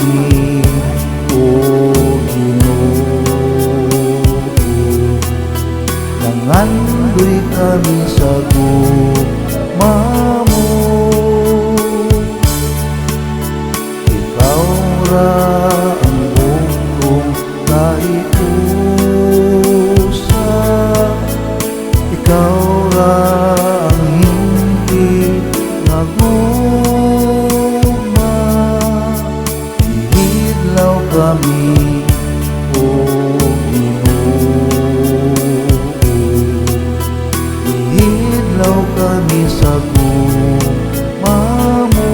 kami, O Ginoo. Nangandoy kami sa gugma mo, ikaw ra ang bugtong kaiusa, ikaw ra ang hindi nagugma. Ihidlaw kami, O ihidlaw kami sa gugma mo,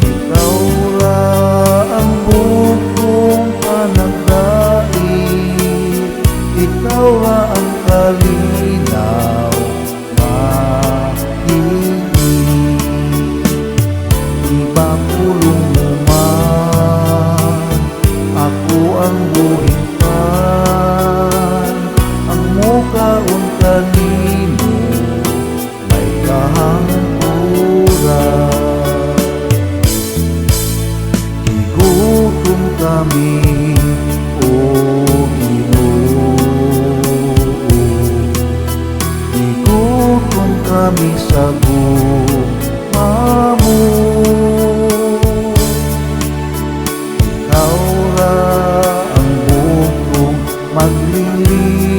ikaw ra ang bugtong panagdait, ikaw ra ang kalinaw mahilig. Iba pulong mo man, ako ang buhing mukaon kanino may kahangkuran. Gigutom kami, O Ginoo. Gigutom kami sa gugma mo, ikaw ra ang bugtong maglilingkod,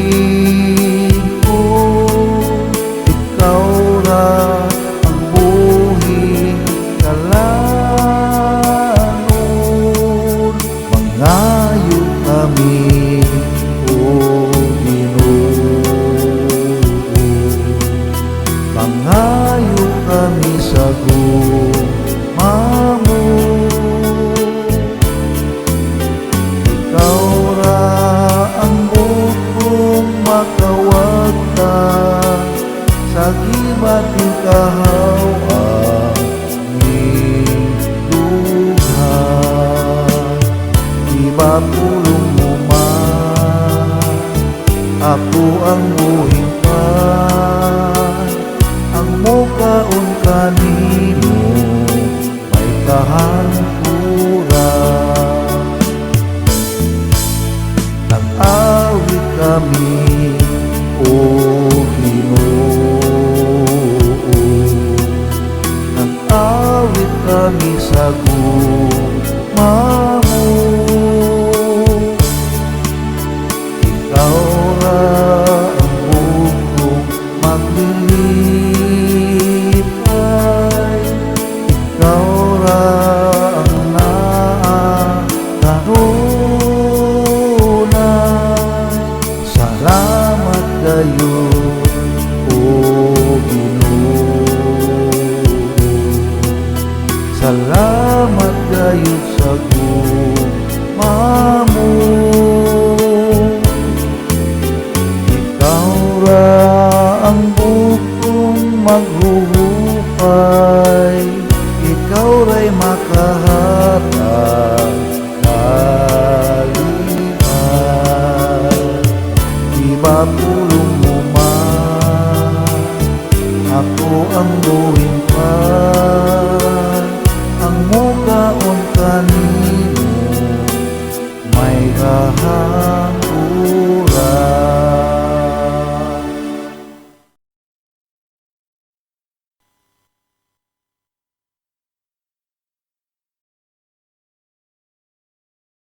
ikaw ra ang buhing kalanon. Mangayo kami, O Ginoo. Mangayo kami sa gugma mo, ikaw ra ang bugtong makawagtan sa gibating kahaw aming duha. Iba pulong mo man, ako ang buhing pan, ang mukaon kanino may kahangkuran. Nag-awit kami, O Ginoo. Nag-awit kami sa gugma mo, ikaw ra ang bugtong maglilipay, ikaw ra ang nakanunay. Salamat kayo, O Ginoo. Salamat kayo sa gugma mo, ikaw ra ang bugtong maghuhupay, ikaw ra'y makahatag kalihan. Iba pulong mo man, ako ang buhing pan,